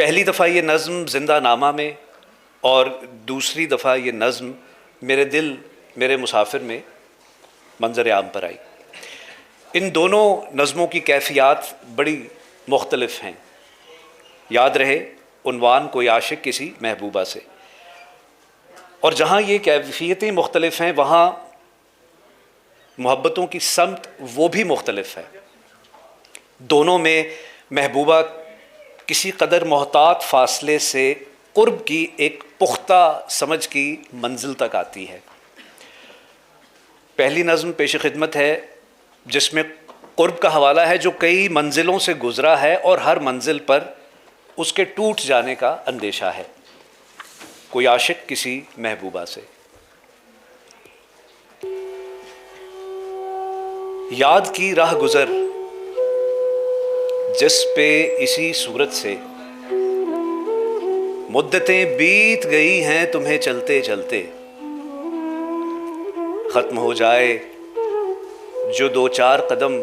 پہلی دفعہ یہ نظم زندہ نامہ میں اور دوسری دفعہ یہ نظم میرے دل میرے مسافر میں منظر عام پر آئی۔ ان دونوں نظموں کی کیفیات بڑی مختلف ہیں۔ یاد رہے عنوان کوئی عاشق کسی محبوبہ سے، اور جہاں یہ کیفیتیں مختلف ہیں وہاں محبتوں کی سمت وہ بھی مختلف ہے۔ دونوں میں محبوبہ کسی قدر محتاط فاصلے سے قرب کی ایک پختہ سمجھ کی منزل تک آتی ہے۔ پہلی نظم پیش خدمت ہے جس میں قرب کا حوالہ ہے، جو کئی منزلوں سے گزرا ہے اور ہر منزل پر اس کے ٹوٹ جانے کا اندیشہ ہے۔ کوئی عاشق کسی محبوبہ سے۔ یاد کی راہ گزر جس پہ اسی صورت سے مدتیں بیت گئی ہیں تمہیں چلتے چلتے، ختم ہو جائے جو دو چار قدم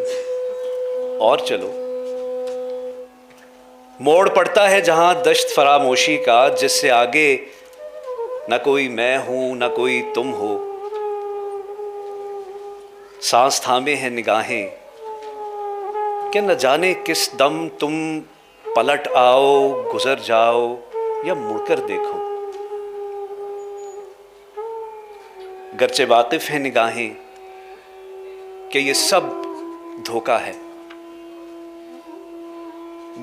اور چلو، موڑ پڑتا ہے جہاں دشت فراموشی کا، جس سے آگے نہ کوئی میں ہوں نہ کوئی تم ہو، سانس تھامے ہیں نگاہیں کہ نہ جانے کس دم تم پلٹ آؤ، گزر جاؤ یا مڑ کر دیکھو، گرچہ واقف ہیں نگاہیں کہ یہ سب دھوکا ہے،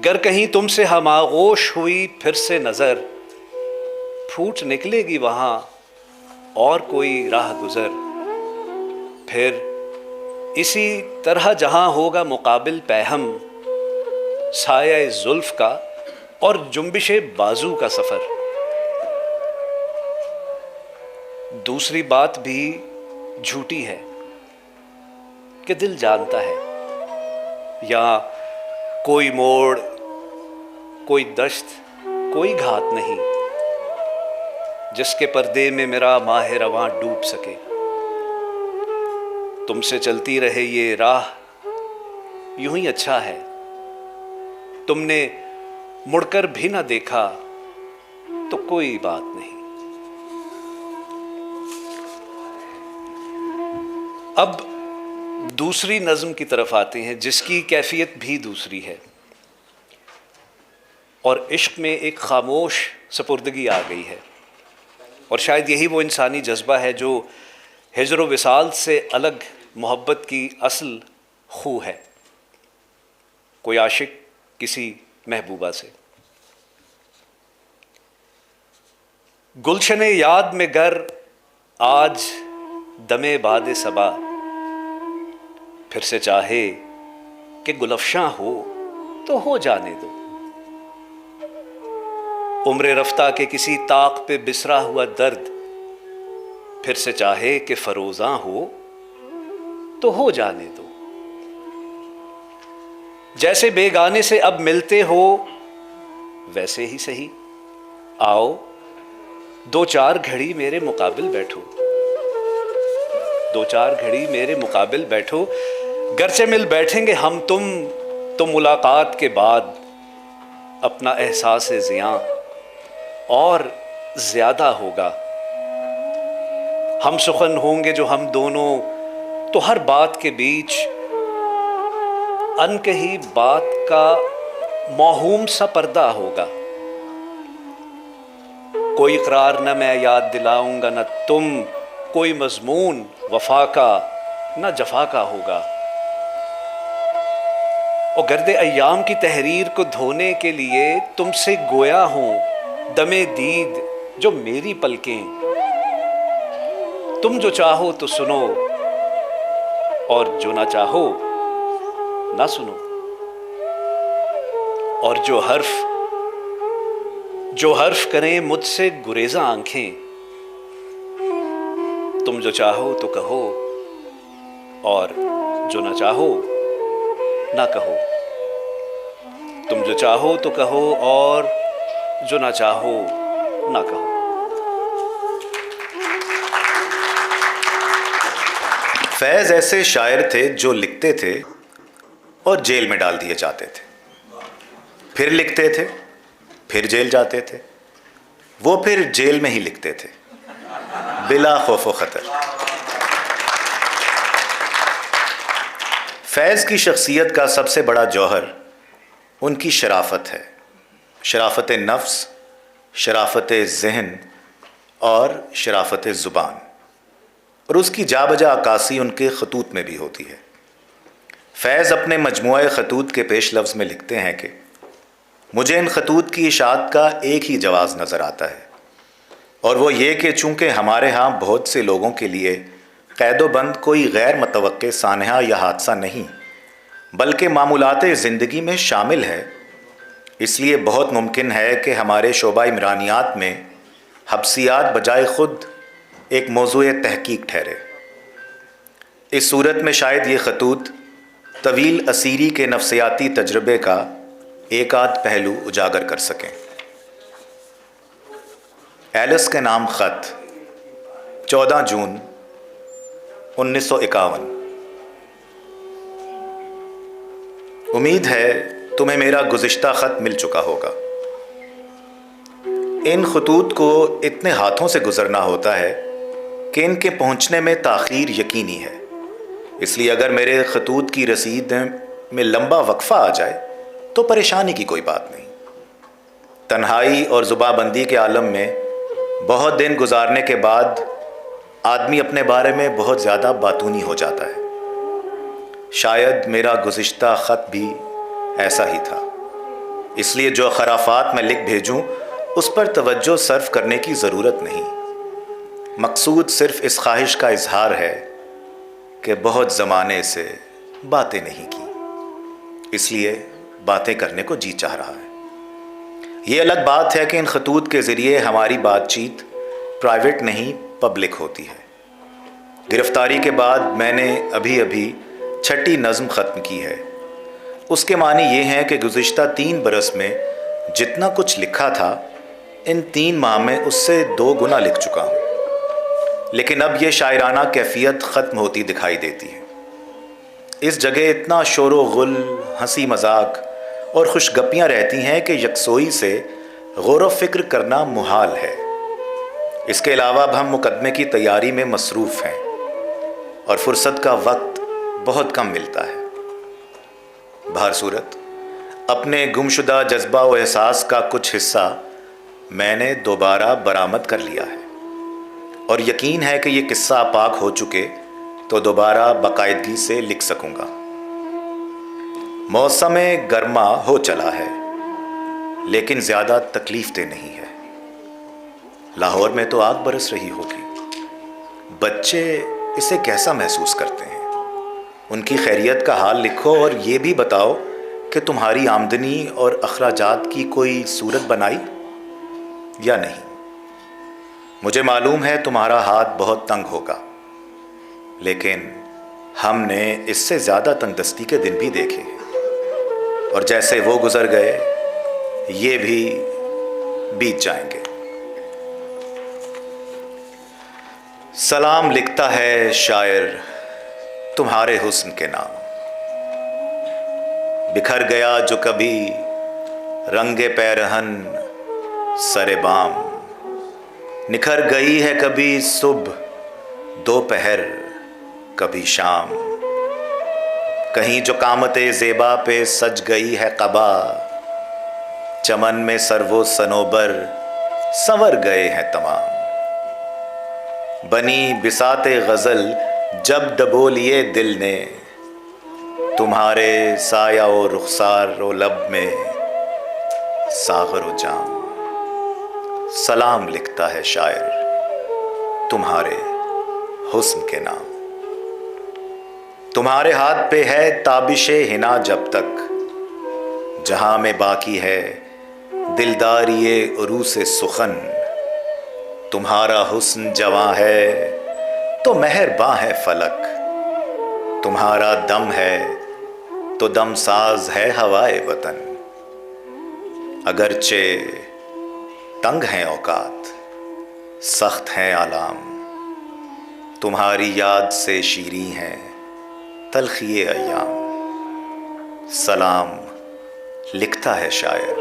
گر کہیں تم سے ہم آغوش ہوئی پھر سے نظر، پھوٹ نکلے گی وہاں اور کوئی راہ گزر، پھر اسی طرح جہاں ہوگا مقابل پیہم، سایہ زلف کا اور جنبش بازو کا سفر۔ دوسری بات بھی جھوٹی ہے کہ دل جانتا ہے یہاں کوئی موڑ، کوئی دشت، کوئی گھات نہیں جس کے پردے میں میرا ماہ رواں ڈوب سکے، تم سے چلتی رہے یہ راہ یوں ہی اچھا ہے، تم نے مڑ کر بھی نہ دیکھا تو کوئی بات نہیں۔ اب دوسری نظم کی طرف آتے ہیں جس کی کیفیت بھی دوسری ہے، اور عشق میں ایک خاموش سپردگی آ گئی ہے، اور شاید یہی وہ انسانی جذبہ ہے جو ہجر و وصال سے الگ محبت کی اصل خو ہے۔ کوئی عاشق کسی محبوبہ سے۔ گلشن یاد میں گر آج دم باد صبا، پھر سے چاہے کہ گلفشاں ہو تو ہو جانے دو، عمر رفتہ کے کسی طاق پہ بسرا ہوا درد، پھر سے چاہے کہ فروزاں ہو تو ہو جانے دو، جیسے بیگانے سے اب ملتے ہو ویسے ہی سہی، آؤ دو چار گھڑی میرے مقابل بیٹھو، دو چار گھڑی میرے مقابل بیٹھو، گرچہ مل بیٹھیں گے ہم تم تو ملاقات کے بعد اپنا احساس زیاں اور زیادہ ہوگا، ہم سخن ہوں گے جو ہم دونوں، تو ہر بات کے بیچ ان کہی بات کا موہوم سا پردہ ہوگا، کوئی اقرار نہ میں یاد دلاؤں گا نہ تم، کوئی مضمون وفا کا نہ جفا کا ہوگا، اور گرد ایام کی تحریر کو دھونے کے لیے تم سے گویا ہوں دمے دید جو میری پلکیں، تم جو چاہو تو سنو اور جو نہ چاہو نہ سنو، اور جو حرف کریں مجھ سے گریزاں آنکھیں، تم جو چاہو تو کہو اور جو نہ چاہو نہ کہو، تم جو چاہو تو کہو اور جو نہ چاہو نہ کہو۔ فیض ایسے شاعر تھے جو لکھتے تھے اور جیل میں ڈال دیے جاتے تھے، پھر لکھتے تھے، پھر جیل جاتے تھے، وہ پھر جیل میں ہی لکھتے تھے بلا خوف و خطر۔ فیض کی شخصیت کا سب سے بڑا جوہر ان کی شرافت ہے، شرافت نفس، شرافت ذہن اور شرافت زبان، اور اس کی جا بجا عکاسی ان کے خطوط میں بھی ہوتی ہے۔ فیض اپنے مجموعہ خطوط کے پیش لفظ میں لکھتے ہیں کہ مجھے ان خطوط کی اشاعت کا ایک ہی جواز نظر آتا ہے، اور وہ یہ کہ چونکہ ہمارے ہاں بہت سے لوگوں کے لیے قید و بند کوئی غیر متوقع سانحہ یا حادثہ نہیں بلکہ معمولات زندگی میں شامل ہے، اس لیے بہت ممکن ہے کہ ہمارے شعبہ عمرانیات میں حبسیات بجائے خود ایک موضوع تحقیق ٹھہرے۔ اس صورت میں شاید یہ خطوط طویل اسیری کے نفسیاتی تجربے کا ایک آدھ پہلو اجاگر کر سکیں۔ ایلس کے نام خط، 14 جون 1951۔ امید ہے تمہیں میرا گزشتہ خط مل چکا ہوگا۔ ان خطوط کو اتنے ہاتھوں سے گزرنا ہوتا ہے کہ ان کے پہنچنے میں تاخیر یقینی ہے، اس لیے اگر میرے خطوط کی رسید میں لمبا وقفہ آ جائے تو پریشانی کی کوئی بات نہیں۔ تنہائی اور زباں بندی کے عالم میں بہت دن گزارنے کے بعد آدمی اپنے بارے میں بہت زیادہ باتونی ہو جاتا ہے۔ شاید میرا گزشتہ خط بھی ایسا ہی تھا، اس لیے جو خرافات میں لکھ بھیجوں اس پر توجہ صرف کرنے کی ضرورت نہیں۔ مقصود صرف اس خواہش کا اظہار ہے کہ بہت زمانے سے باتیں نہیں کی، اس لیے باتیں کرنے کو جی چاہ رہا ہے۔ یہ الگ بات ہے کہ ان خطوط کے ذریعے ہماری بات چیت پرائیویٹ نہیں پبلک ہوتی ہے۔ گرفتاری کے بعد میں نے ابھی 6ٹھی نظم ختم کی ہے۔ اس کے معنی یہ ہیں کہ گزشتہ 3 برس میں جتنا کچھ لکھا تھا ان 3 ماہ میں اس سے 2 گنا لکھ چکا ہوں، لیکن اب یہ شاعرانہ کیفیت ختم ہوتی دکھائی دیتی ہے۔ اس جگہ اتنا شور و غل، ہنسی مذاق اور خوش گپیاں رہتی ہیں کہ یکسوئی سے غور و فکر کرنا محال ہے۔ اس کے علاوہ اب ہم مقدمے کی تیاری میں مصروف ہیں اور فرصت کا وقت بہت کم ملتا ہے۔ بہر صورت اپنے گمشدہ جذبہ و احساس کا کچھ حصہ میں نے دوبارہ برآمد کر لیا ہے، اور یقین ہے کہ یہ قصہ پاک ہو چکے تو دوبارہ باقاعدگی سے لکھ سکوں گا۔ موسم گرما ہو چلا ہے لیکن زیادہ تکلیف دہ نہیں ہے۔ لاہور میں تو آگ برس رہی ہوگی، بچے اسے کیسا محسوس کرتے ہیں؟ ان کی خیریت کا حال لکھو اور یہ بھی بتاؤ کہ تمہاری آمدنی اور اخراجات کی کوئی صورت بنائی یا نہیں۔ مجھے معلوم ہے تمہارا ہاتھ بہت تنگ ہوگا، لیکن ہم نے اس سے زیادہ تنگ دستی کے دن بھی دیکھے ہیں، اور جیسے وہ گزر گئے یہ بھی بیت جائیں گے۔ سلام لکھتا ہے شاعر تمہارے حسن کے نام، بکھر گیا جو کبھی رنگ پیرہن سر بام، نکھر گئی ہے کبھی صبح دوپہر کبھی شام، کہیں جو قامت زیبا پہ سج گئی ہے قبا، چمن میں سرو و صنوبر سنور گئے ہیں تمام، بنی بساط غزل جب ڈبو لیے دل نے، تمہارے سایہ و رخسار و لب میں ساغر و جام۔ سلام لکھتا ہے شاعر تمہارے حسن کے نام، تمہارے ہاتھ پہ ہے تابش حنا جب تک، جہاں میں باقی ہے دلداری عروس سخن، تمہارا حسن جواں ہے تو مہرباں ہے فلک، تمہارا دم ہے تو دم ساز ہے ہوائے وطن، اگرچہ تنگ ہیں اوقات سخت ہیں آلام، تمہاری یاد سے شیریں ہیں تلخی ایام۔ سلام لکھتا ہے شاعر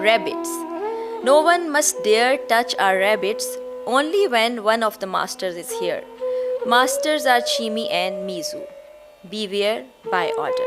Rabbits. No one must dare touch our rabbits, only when one of the masters is here. Masters are Chimi and Mizu. Beware by order.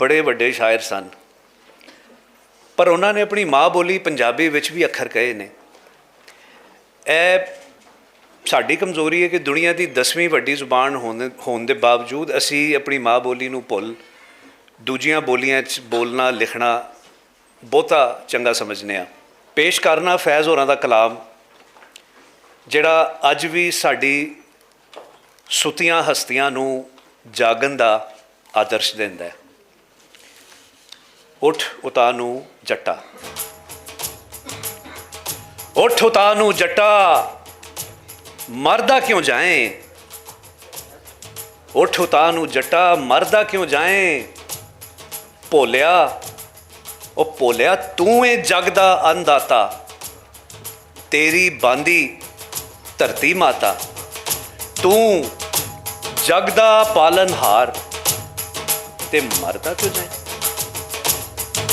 ਬੜੇ ਵੱਡੇ ਸ਼ਾਇਰ ਸਨ, ਪਰ ਉਹਨਾਂ ਨੇ ਆਪਣੀ ਮਾਂ ਬੋਲੀ ਪੰਜਾਬੀ ਵਿੱਚ ਵੀ ਅੱਖਰ ਕਹੇ ਨੇ। ਇਹ ਸਾਡੀ ਕਮਜ਼ੋਰੀ ਹੈ ਕਿ ਦੁਨੀਆ ਦੀ 10ਵੀਂ ਵੱਡੀ ਜ਼ੁਬਾਨ ਹੋਣ ਦੇ ਬਾਵਜੂਦ ਅਸੀਂ ਆਪਣੀ ਮਾਂ ਬੋਲੀ ਨੂੰ ਭੁੱਲ ਦੂਜੀਆਂ ਬੋਲੀਆਂ 'ਚ ਬੋਲਣਾ ਲਿਖਣਾ ਬਹੁਤਾ ਚੰਗਾ ਸਮਝਦੇ ਹਾਂ। ਪੇਸ਼ ਕਰਨਾ ਫੈਜ਼ ਹੋਰਾਂ ਦਾ ਕਲਾਮ, ਜਿਹੜਾ ਅੱਜ ਵੀ ਸਾਡੀ ਸੁੱਤੀਆਂ ਹਸਤੀਆਂ ਨੂੰ ਜਾਗਣ ਦਾ ਆਦਰਸ਼ ਦਿੰਦਾ ਹੈ। ਉੱਠ ਉਤਾ ਨੂੰ ਜੱਟਾ, ਉੱਠ ਉਤਾ ਨੂੰ ਜੱਟਾ, ਮਰਦਾ ਕਿਉਂ ਜਾਏ, ਉੱਠ ਉਤਾ ਨੂੰ ਜੱਟਾ, ਮਰਦਾ ਕਿਉਂ ਜਾਏ, ਭੋਲਿਆ ਉਹ ਭੋਲਿਆ ਤੂੰ ਏ ਜਗ ਦਾ ਅੰਨਦਾਤਾ, ਤੇਰੀ ਬਾਂਦੀ ਧਰਤੀ ਮਾਤਾ, ਤੂੰ ਜਗ ਦਾ ਪਾਲਨਹਾਰ ਤੇ ਮਰਦਾ ਕਿਉਂ ਜਾਏ।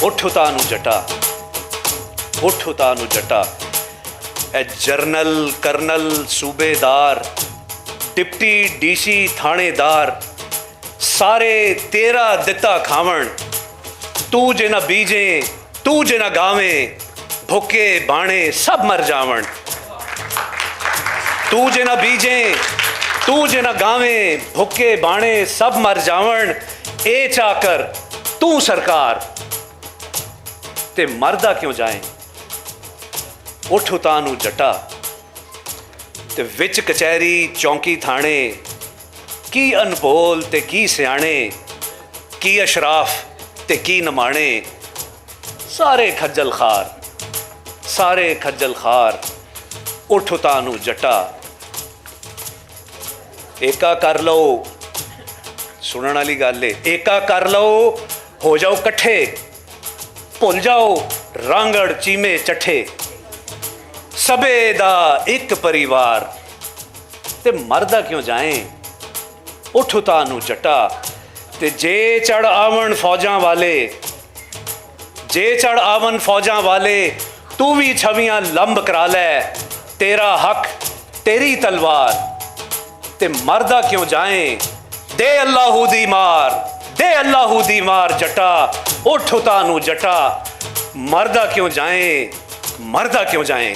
ਉੱਠ ਉਤਾ ਨੂੰ ਜੱਟਾ, ਉੱਠ ਉਤਾ ਨੂੰ ਜੱਟਾ, ਇਹ ਜਰਨਲ ਕਰਨਲ ਸੂਬੇਦਾਰ ਡਿਪਟੀ ਡੀਸੀ ਥਾਣੇਦਾਰ ਸਾਰੇ ਤੇਰਾ ਦਿੱਤਾ ਖਾਵਣ, ਤੂੰ ਜੇ ਨਾ ਬੀਜੇ ਤੂੰ ਜੇ ਨਾ ਗਾਵੇਂ, ਭੁੱਕੇ ਬਾਣੇ ਸਭ ਮਰ ਜਾਵਣ, ਤੂੰ ਜੇ ਨਾ ਬੀਜੇ ਤੂੰ ਜੇ ਨਾ ਗਾਵੇਂ, ਭੁੱਕੇ ਬਾਣੇ ਸਭ ਮਰ ਜਾਵਣ, ਇਹ ਚਾਕਰ ਤੂੰ ਸਰਕਾਰ ਤੇ ਮਰਦਾ ਕਿਉਂ ਜਾਏ। ਉੱਠ ਉਤਾ ਨੂੰ ਜੱਟਾ, ਤੇ ਵਿੱਚ ਕਚਹਿਰੀ ਚੌਂਕੀ ਥਾਣੇ, ਕੀ ਅਨਭੋਲ ਤੇ ਕੀ ਸਿਆਣੇ, ਕੀ ਅਸ਼ਰਾਫ ਤੇ ਕੀ ਨਮਾਣੇ, ਸਾਰੇ ਖੱਜਲ ਖਾਰ, ਸਾਰੇ ਖੱਜਲ ਖਾਰ, ਉੱਠ ਉਤਾ ਨੂੰ ਜੱਟਾ। ਏਕਾ ਕਰ ਲਓ, ਸੁਣਨ ਵਾਲੀ ਗੱਲ ਏ, ਏਕਾ ਕਰ ਲਓ, ਹੋ ਜਾਓ ਇਕੱਠੇ, ਭੁੱਲ ਜਾਓ ਰਾਂਗੜ ਚੀਮੇ ਚੱਠੇ, ਸਭੇ ਦਾ ਇੱਕ ਪਰਿਵਾਰ ਤੇ ਮਰਦਾ ਕਿਉਂ ਜਾਏ। ਉੱਠ ਉਤਾ ਨੂੰ ਜੱਟਾ, ਤੇ ਜੇ ਚੜ ਆਵਣ ਫੌਜਾਂ ਵਾਲੇ, ਜੇ ਚੜ ਆਵਣ ਫੌਜਾਂ ਵਾਲੇ, ਤੂੰ ਵੀ ਛਵੀਆਂ ਲੰਬ ਕਰਾ ਲੈ, ਤੇਰਾ ਹੱਕ ਤੇਰੀ ਤਲਵਾਰ ਤੇ ਮਰਦਾ ਕਿਉਂ ਜਾਏ। ਦੇ ਅੱਲਾਹੂ ਦੀ ਮਾਰ, ਦੇ ਅੱਲਾਹੂ ਦੀ ਮਾਰ ਜੱਟਾ, ਉੱਠ ਉਤਾ ਨੂੰ ਜੱਟਾ, ਮਰਦਾ ਕਿਉਂ ਜਾਏ, ਮਰਦਾ ਕਿਉਂ ਜਾਏ।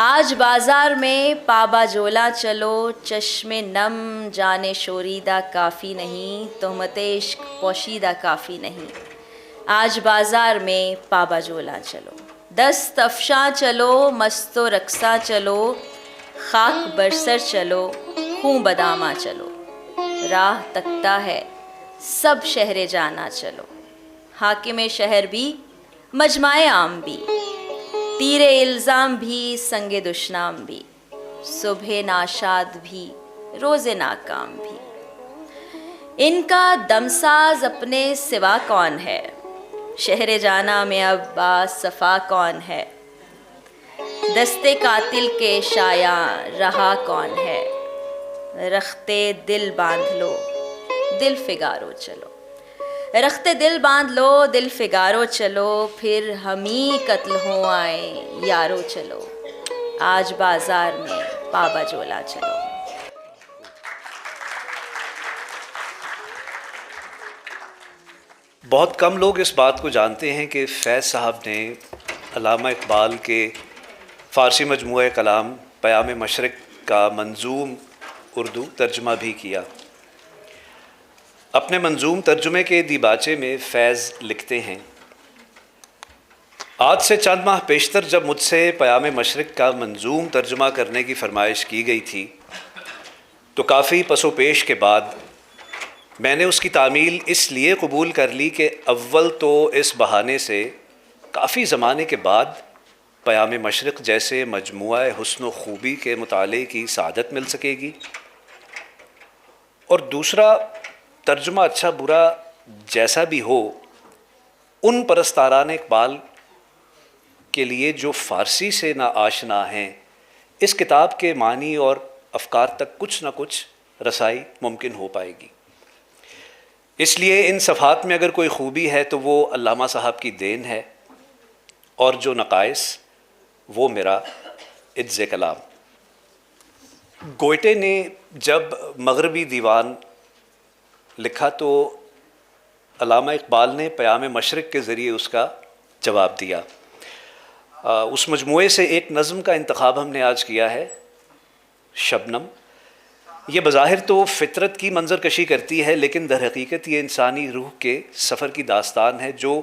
آج بازار میں پابا جولا چلو، چشم نم جانے شوریدہ کافی نہیں، تہمت عشق پوشیدہ کافی نہیں۔ آج بازار میں پابا جولا چلو، دست افشاں چلو، مست و رقصاں چلو، خاک برسر چلو، خوں بداماں چلو، راہ تکتا ہے سب شہر جانا چلو، حاکم شہر بھی مجمع عام بھی، تیر الزام بھی سنگ دشنام بھی، صبح ناشاد بھی روز ناکام بھی۔ ان کا دمساز اپنے سوا کون ہے، شہر جانا میں اب با صفا کون ہے، دستے قاتل کے شایاں رہا کون ہے، رختے دل باندھ لو دل فگارو چلو، رختے دل باندھ لو دل فگارو چلو، پھر ہم ہی قتل ہو آئے یارو چلو، آج بازار میں پابا جولا چلو۔ بہت کم لوگ اس بات کو جانتے ہیں کہ فیض صاحب نے علامہ اقبال کے فارسی مجموعہ کلام پیام مشرق کا منظوم اردو ترجمہ بھی کیا۔ اپنے منظوم ترجمے کے دیباچے میں فیض لکھتے ہیں، آج سے چند ماہ پیشتر جب مجھ سے پیام مشرق کا منظوم ترجمہ کرنے کی فرمائش کی گئی تھی تو کافی پس و پیش کے بعد میں نے اس کی تعمیل اس لیے قبول کر لی کہ اول تو اس بہانے سے کافی زمانے کے بعد پیام مشرق جیسے مجموعہ حسن و خوبی کے مطالعے کی سعادت مل سکے گی، اور دوسرا ترجمہ اچھا برا جیسا بھی ہو، ان پرستاران اقبال کے لیے جو فارسی سے نا آشنا ہیں اس کتاب کے معنی اور افکار تک کچھ نہ کچھ رسائی ممکن ہو پائے گی۔ اس لیے ان صفحات میں اگر کوئی خوبی ہے تو وہ علامہ صاحب کی دین ہے، اور جو نقائص وہ میرا عجز کلام۔ گوئٹے نے جب مغربی دیوان لکھا تو علامہ اقبال نے پیام مشرق کے ذریعے اس کا جواب دیا۔ اس مجموعے سے ایک نظم کا انتخاب ہم نے آج کیا ہے، شبنم۔ یہ بظاہر تو فطرت کی منظر کشی کرتی ہے، لیکن در حقیقت یہ انسانی روح کے سفر کی داستان ہے جو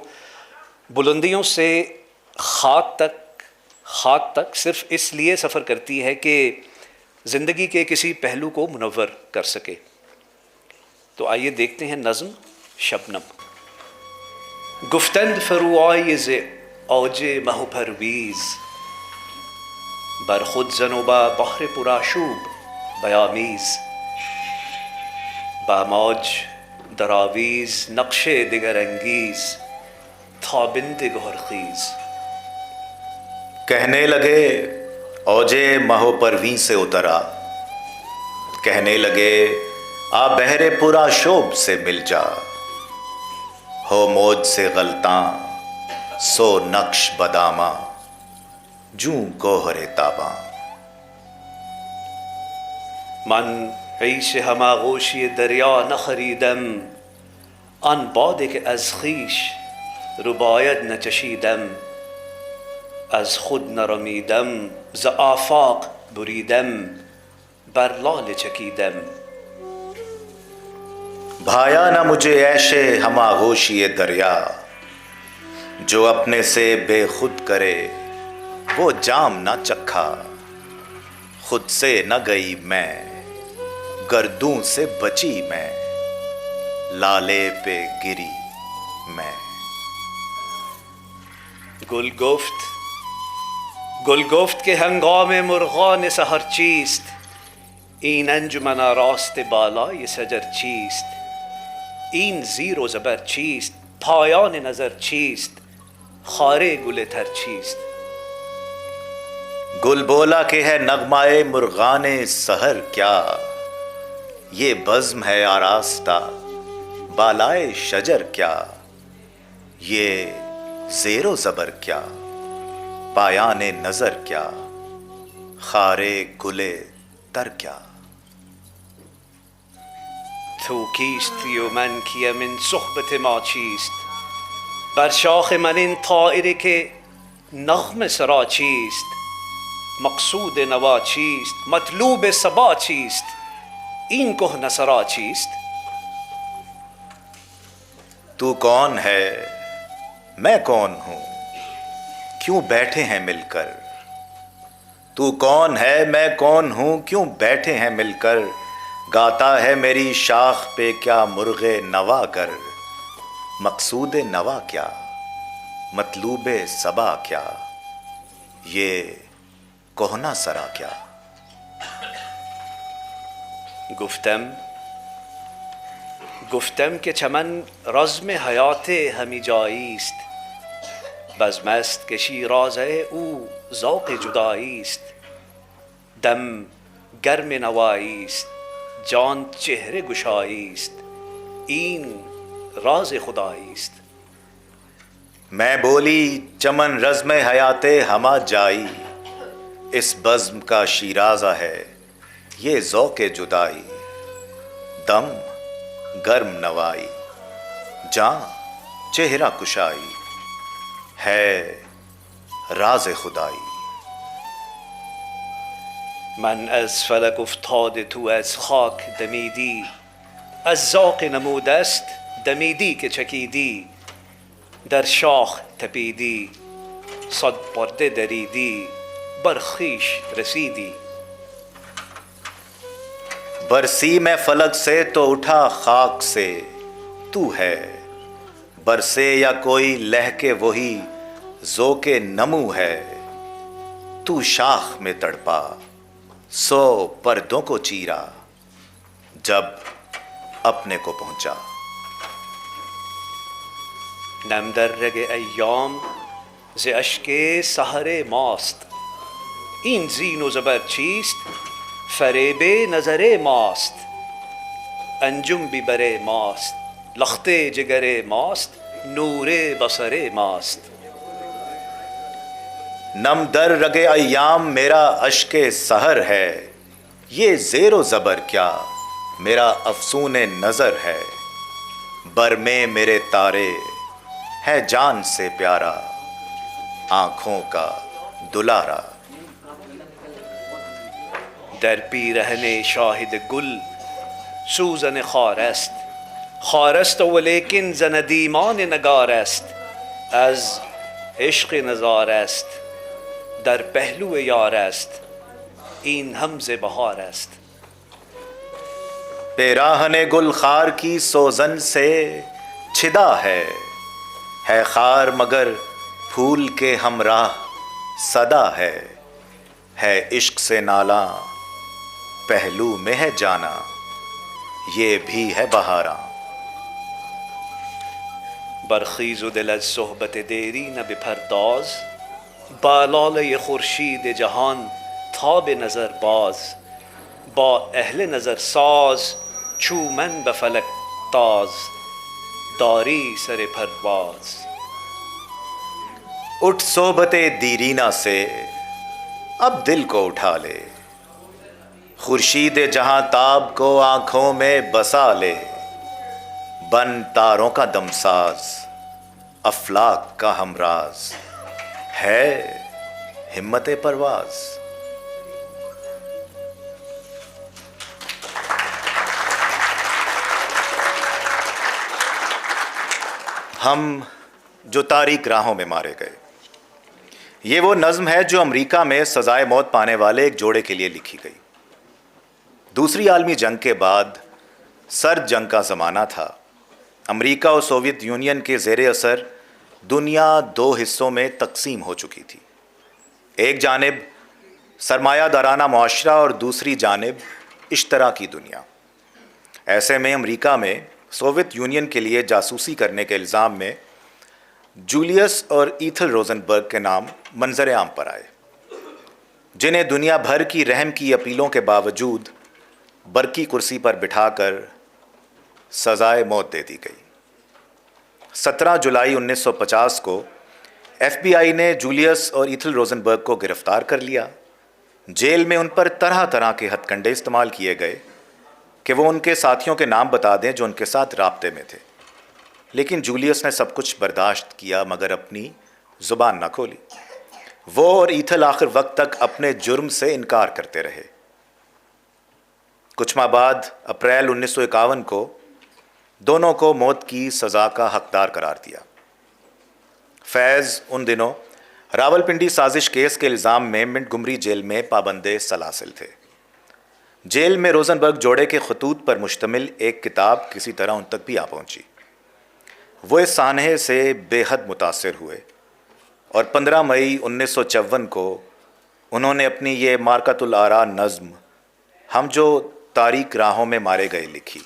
بلندیوں سے خاک تک صرف اس لیے سفر کرتی ہے کہ زندگی کے کسی پہلو کو منور کر سکے۔ تو آئیے دیکھتے ہیں نظم شبنم۔ گفتند فروآیز اوج مہ پرویز، بر خود زنوبا بحر پرآشوب بیامیز، با موج دراویز نقش دگر انگیز تابند گہرخیز۔ کہنے لگے اوجے مہو پرویں سے اترا، کہنے لگے آ بحر پورا شوب سے مل جا، ہو موج سے غلطاں سو نقش بداماں جوں گوہر تاباں۔ من عیش ہماغوشی دریا نہ خریدم، آن باده که از خویش رباید نچشیدم، از خود نرمیدم ز آفاق بریدم بر لال چکیدم۔ بھایا نہ مجھے عیش ہم آغوشی دریا، جو اپنے سے بے خود کرے وہ جام نہ چکھا، خود سے نہ گئی میں گردوں سے بچی میں، لالے پہ گری میں۔ گل گفت کہ ہنگام مرغان سحر چیست، این انجمن راست بالای شجر چیست، این زیر و زبر چیست، پایان نظر چیست، خار گل تر چیست۔ گل بولا کہ ہے نغمہ مرغان سحر کیا، یہ بزم ہے آراستہ بالائے شجر کیا، یہ زیر و زبر کیا، پایان نظر کیا، خار گل تر کیا۔ تو کیستی و من کیم این صحبت ما چیست، بر شاخ من این طائره که نغمه سرا چیست، مقصود نوا چیست؟ مطلوب صبا چیست؟ این کهنه سرا چیست؟ تو کون ہے میں کون ہوں کیوں بیٹھے ہیں مل کر؟ تو کون ہے میں کون ہوں کیوں بیٹھے ہیں مل کر؟ گاتا ہے میری شاخ پہ کیا مرغ نوا کر؟ مقصود نوا کیا مطلوب صبا کیا یہ کہنا سرا کیا؟ گفتم که چمن رزم حیات همی جایی است، بزم است که شیرازه او ذوق جدایی است. دم گرم نوایی است، جان چهره گشایی است، این راز خدایی است. میں بولی چمن رزم حیات ہما جائی، اس بزم کا شیرازہ ہے یہ ذوق جدائی. دم گرم نوائی جاں چہرہ کشائی ہے راز خدائی. من از فلک افتاده تو از خاک دمیدی، از ذوق نموده است دمیدی که چکیدی. در شاخ تپیدی صد پرده دریدی، بر خویش رسیدی. برسی میں فلک سے تو اٹھا خاک سے، تو ہے برسے یا کوئی لہکے وہی ذوق نمو ہے. تو شاخ میں تڑپا 100 پردوں کو چیرا جب اپنے کو پہنچا. نم در رگ ایام ز اشک سحر ماست، این زین و زبر چیست؟ فریب نظر ماست. انجم ببر ماست، لخت جگر ماست، نور بصر ماست. نم در رگ ایام میرا اشک سحر ہے، یہ زیر و زبر کیا میرا افسون نظر ہے. بر میں میرے تارے ہے جان سے پیارا، آنکھوں کا دلارا. در پیرہن شاہد گل سوزن خار است، خار است ولیکن ز ندیمان نگار است. از عشق نزار است در پہلو یار است، این ہم ز بہار است. پیراہن گل خار کی سوزن سے چھدا ہے خار مگر پھول کے ہمراہ صدا ہے عشق سے نالاں پہلو میں ہے جانا، یہ بھی ہے بہاراں. برخیز و دل از صحبت دیرین بپرداز، بالاله خورشید جهان تاب نظر باز. با اهل نظر ساز چو من به فلک تاز، داری سر پرواز. اٹھ صحبت دیرینہ سے اب دل کو اٹھا لے، خورشید جہاں تاب کو آنکھوں میں بسا لے. بن تاروں کا دمساز افلاک کا ہمراز، ہے ہمت پرواز. ہم جو تاریک راہوں میں مارے گئے، یہ وہ نظم ہے جو امریکہ میں سزائے موت پانے والے ایک جوڑے کے لیے لکھی گئی. دوسری عالمی جنگ کے بعد سرد جنگ کا زمانہ تھا. امریکہ اور سوویت یونین کے زیر اثر دنیا 2 حصوں میں تقسیم ہو چکی تھی. ایک جانب سرمایہ دارانہ معاشرہ اور دوسری جانب اشتراکی دنیا. ایسے میں امریکہ میں سوویت یونین کے لیے جاسوسی کرنے کے الزام میں جولیس اور ایتھل روزنبرگ کے نام منظر عام پر آئے، جنہیں دنیا بھر کی رحم کی اپیلوں کے باوجود برقی کرسی پر بٹھا کر سزائے موت دے دی گئی. 17 جولائی 1950 کو ایف بی آئی نے جولیس اور ایتھل روزنبرگ کو گرفتار کر لیا. جیل میں ان پر طرح طرح کے ہتھ کنڈے استعمال کیے گئے کہ وہ ان کے ساتھیوں کے نام بتا دیں جو ان کے ساتھ رابطے میں تھے. لیکن جولیس نے سب کچھ برداشت کیا مگر اپنی زبان نہ کھولی. وہ اور ایتھل آخر وقت تک اپنے جرم سے انکار کرتے رہے۔ کچھ ماہ بعد اپریل 1951 کو دونوں کو موت کی سزا کا حقدار قرار دیا۔ فیض ان دنوں راولپنڈی سازش کیس کے الزام میں منٹ گمری جیل میں پابند سلاسل تھے۔ جیل میں روزنبرگ جوڑے کے خطوط پر مشتمل ایک کتاب کسی طرح ان تک بھی آ پہنچی۔ وہ اس سانحے سے بے حد متاثر ہوئے اور 15 مئی 1954 کو انہوں نے اپنی یہ مارکۃ الآراء نظم ہم جو تاریک راہوں میں مارے گئے لکھی۔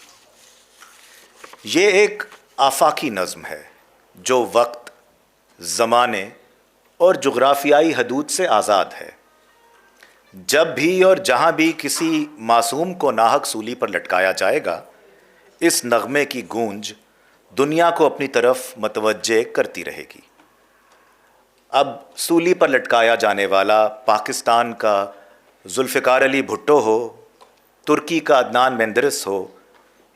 یہ ایک آفاقی نظم ہے جو وقت، زمانے اور جغرافیائی حدود سے آزاد ہے۔ جب بھی اور جہاں بھی کسی معصوم کو ناحق سولی پر لٹکایا جائے گا، اس نغمے کی گونج دنیا کو اپنی طرف متوجہ کرتی رہے گی۔ اب سولی پر لٹکایا جانے والا پاکستان کا ذوالفقار علی بھٹو ہو، ترکی کا عدنان مندرس ہو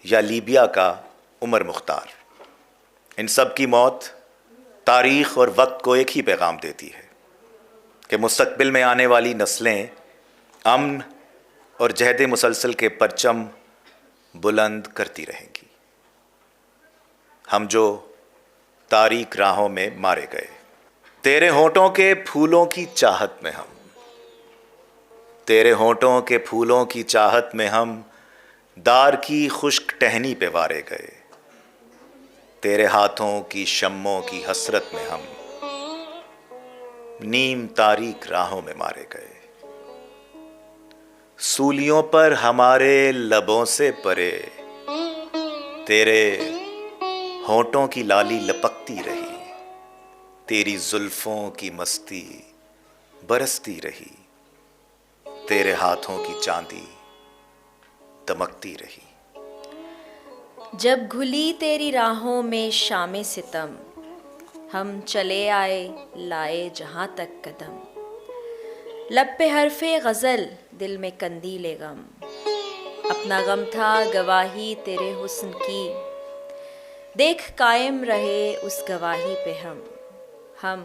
یا لیبیا کا عمر مختار، ان سب کی موت تاریخ اور وقت کو ایک ہی پیغام دیتی ہے کہ مستقبل میں آنے والی نسلیں امن اور جہد مسلسل کے پرچم بلند کرتی رہیں گی۔ ہم جو تاریک راہوں میں مارے گئے، تیرے ہونٹوں کے پھولوں کی چاہت میں ہم، تیرے ہونٹوں کے پھولوں کی چاہت میں ہم دار کی خشک ٹہنی پہ وارے گئے، تیرے ہاتھوں کی شموں کی حسرت میں ہم نیم تاریک راہوں میں مارے گئے۔ سولیوں پر ہمارے لبوں سے پرے تیرے ہونٹوں کی لالی لپکتی رہی، تیری زلفوں کی مستی برستی رہی، تیرے ہاتھوں کی چاندی دمکتی رہی۔ جب گھلی تیری راہوں میں شام ستم، ہم چلے آئے لائے جہاں تک قدم، لب پہ حرف غزل دل میں قندیل غم، اپنا غم تھا گواہی تیرے حسن کی، دیکھ قائم رہے اس گواہی پہ ہم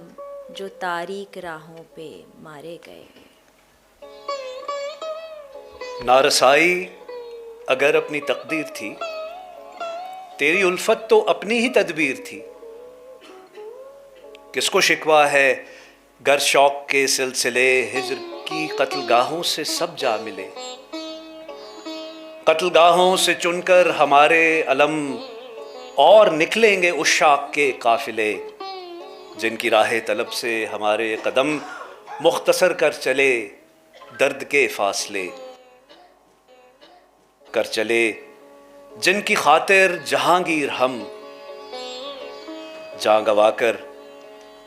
جو تاریک راہوں پہ مارے گئے۔ نارسائی اگر اپنی تقدیر تھی، تیری الفت تو اپنی ہی تدبیر تھی۔ کس کو شکوہ ہے گر شوق کے سلسلے، ہجر کی قتل گاہوں سے سب جا ملے، قتل گاہوں سے چن کر ہمارے علم اور نکلیں گے عشاق کے قافلے، جن کی راہ طلب سے ہمارے قدم مختصر کر چلے درد کے فاصلے، کر چلے جن کی خاطر جہانگیر ہم، جاں گوا کر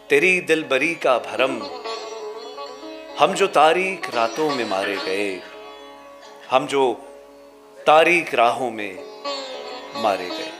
تیری دل بری کا بھرم، ہم جو تاریک راتوں میں مارے گئے، ہم جو تاریک راہوں میں مارے گئے۔